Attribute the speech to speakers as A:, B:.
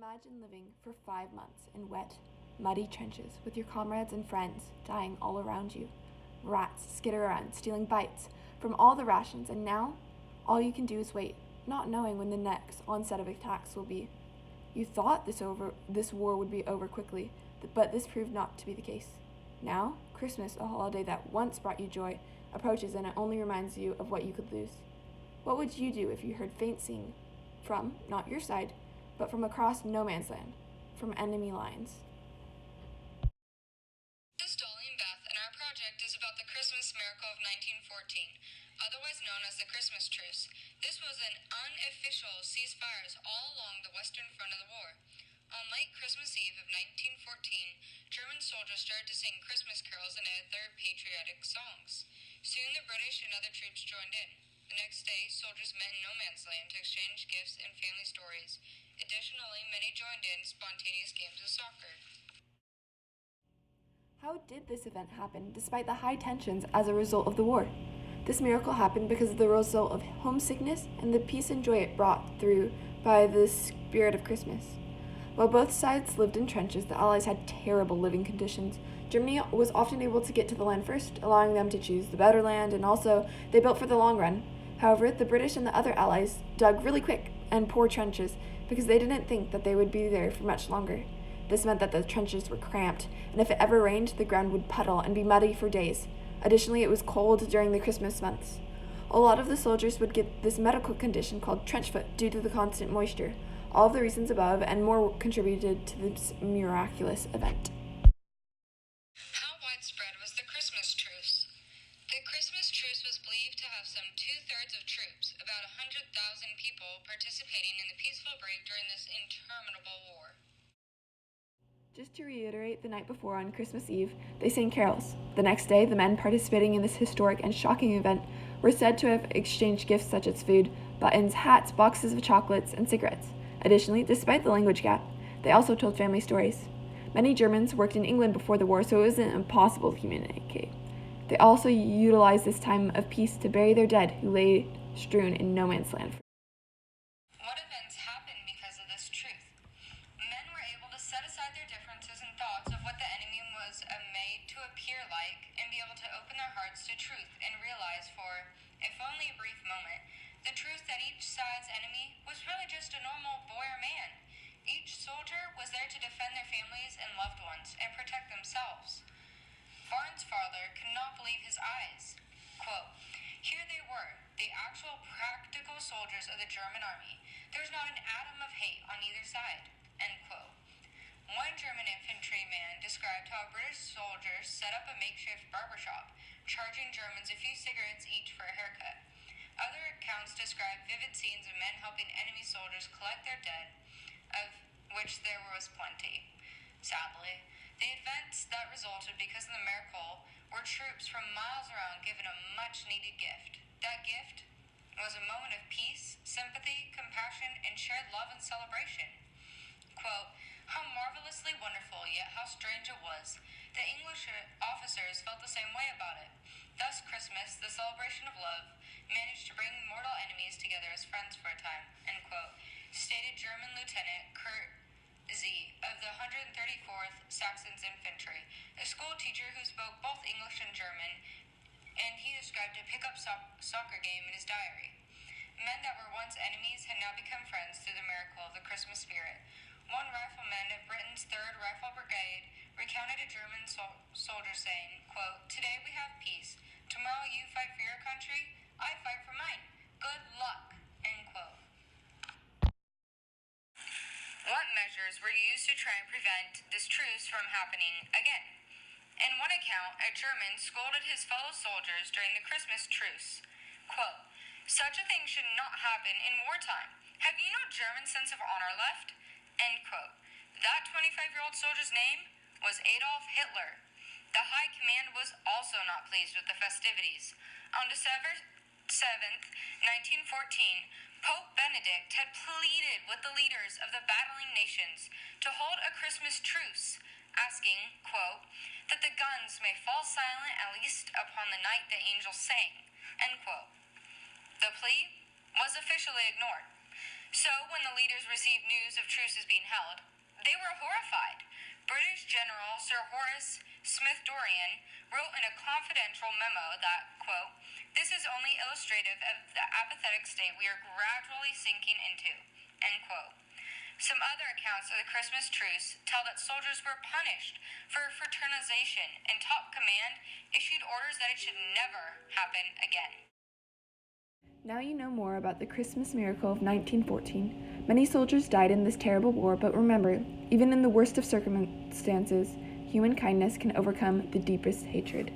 A: Imagine living for 5 months in wet, muddy trenches with your comrades and friends dying all around you. Rats skitter around, stealing bites from all the rations, and now all you can do is wait, not knowing when the next onset of attacks will be. You thought this war would be over quickly, but this proved not to be the case. Now, Christmas, a holiday that once brought you joy, approaches and it only reminds you of what you could lose. What would you do if you heard faint singing from, not your side, but from across no man's land, from enemy lines?
B: This Dolly and Beth, and our project is about the Christmas miracle of 1914, otherwise known as the Christmas Truce. This was an unofficial ceasefire all along the western front of the war. On late Christmas Eve of 1914, German soldiers started to sing Christmas carols and other patriotic songs. Soon the British and other troops joined in. The next day, soldiers met in no man's land to exchange gifts and family stories. Additionally, many joined in spontaneous games of soccer.
A: How did this event happen despite the high tensions as a result of the war? This miracle happened because of the result of homesickness and the peace and joy it brought through by the spirit of Christmas. While both sides lived in trenches, the Allies had terrible living conditions. Germany was often able to get to the land first, allowing them to choose the better land, and also they built for the long run. However, the British and the other Allies dug really quick and poor trenches because they didn't think that they would be there for much longer. This meant that the trenches were cramped, and if it ever rained, the ground would puddle and be muddy for days. Additionally, it was cold during the Christmas months. A lot of the soldiers would get this medical condition called trench foot due to the constant moisture. All of the reasons above and more contributed to this miraculous event.
B: How widespread was the Christmas truce? The Christmas truce was believed to have some two-thirds of troops, about 100,000 people, participating in the peaceful break during this interminable war.
A: Just to reiterate, the night before on Christmas Eve, they sang carols. The next day, the men participating in this historic and shocking event were said to have exchanged gifts such as food, buttons, hats, boxes of chocolates, and cigarettes. Additionally, despite the language gap, they also told family stories. Many Germans worked in England before the war, so it wasn't impossible to communicate. They also utilized this time of peace to bury their dead who lay strewn in no man's land.
B: What events happened because of this truth? Men were able to set aside their differences and thoughts of what the enemy was made to appear like and be able to open their hearts to truth and realize for, if only a brief moment, the truth that each side's enemy was really just a normal boy or man. Each soldier was there to defend their families and loved ones and protect themselves. Barnes' father could not believe his eyes. Quote, "Here they were, the actual practical soldiers of the German army. There's not an atom of hate on either side." End quote. One German infantryman described how British soldiers set up a makeshift barbershop, charging Germans a few cigarettes each for a haircut. Other accounts describe vivid scenes of men helping enemy soldiers collect their dead, of which there was plenty. Sadly, the events that resulted because of the miracle were troops from miles around given a much-needed gift. That gift was a moment of peace, sympathy, compassion, and shared love and celebration. Quote, "How marvelously wonderful, yet how strange it was. The English officers felt the same way about it. Thus Christmas, the celebration of love, managed to bring mortal enemies together as friends for a time," end quote, stated German Lieutenant Kurt Z. of the 134th Saxons Infantry, a school teacher who spoke both English and German, and he described a pickup soccer game in his diary. Men that were once enemies had now become friends through the miracle of the Christmas spirit. One rifleman of Britain's 3rd Rifle Brigade recounted a German soldier saying, quote, "Today we have peace. Tomorrow you fight for your country, I fight for mine. Good luck," end quote. What measures were used to try and prevent this truce from happening again? In one account, a German scolded his fellow soldiers during the Christmas truce. Quote, "Such a thing should not happen in wartime. Have you no German sense of honor left?" End quote. That 25-year-old soldier's name was Adolf Hitler. The High Command was also not pleased with the festivities. On December 7th, 1914, Pope Benedict had pleaded with the leaders of the battling nations to hold a Christmas truce, asking, quote, "that the guns may fall silent at least upon the night the angels sang," end quote. The plea was officially ignored. So, when the leaders received news of truces being held, they were horrified. British General Sir Horace Smith Dorrien wrote in a confidential memo that, quote, "This is only illustrative of the apathetic state we are gradually sinking into," end quote. Some other accounts of the Christmas truce tell that soldiers were punished for fraternization, and top command issued orders that it should never happen again.
A: Now you know more about the Christmas miracle of 1914. Many soldiers died in this terrible war, but remember, even in the worst of circumstances, human kindness can overcome the deepest hatred.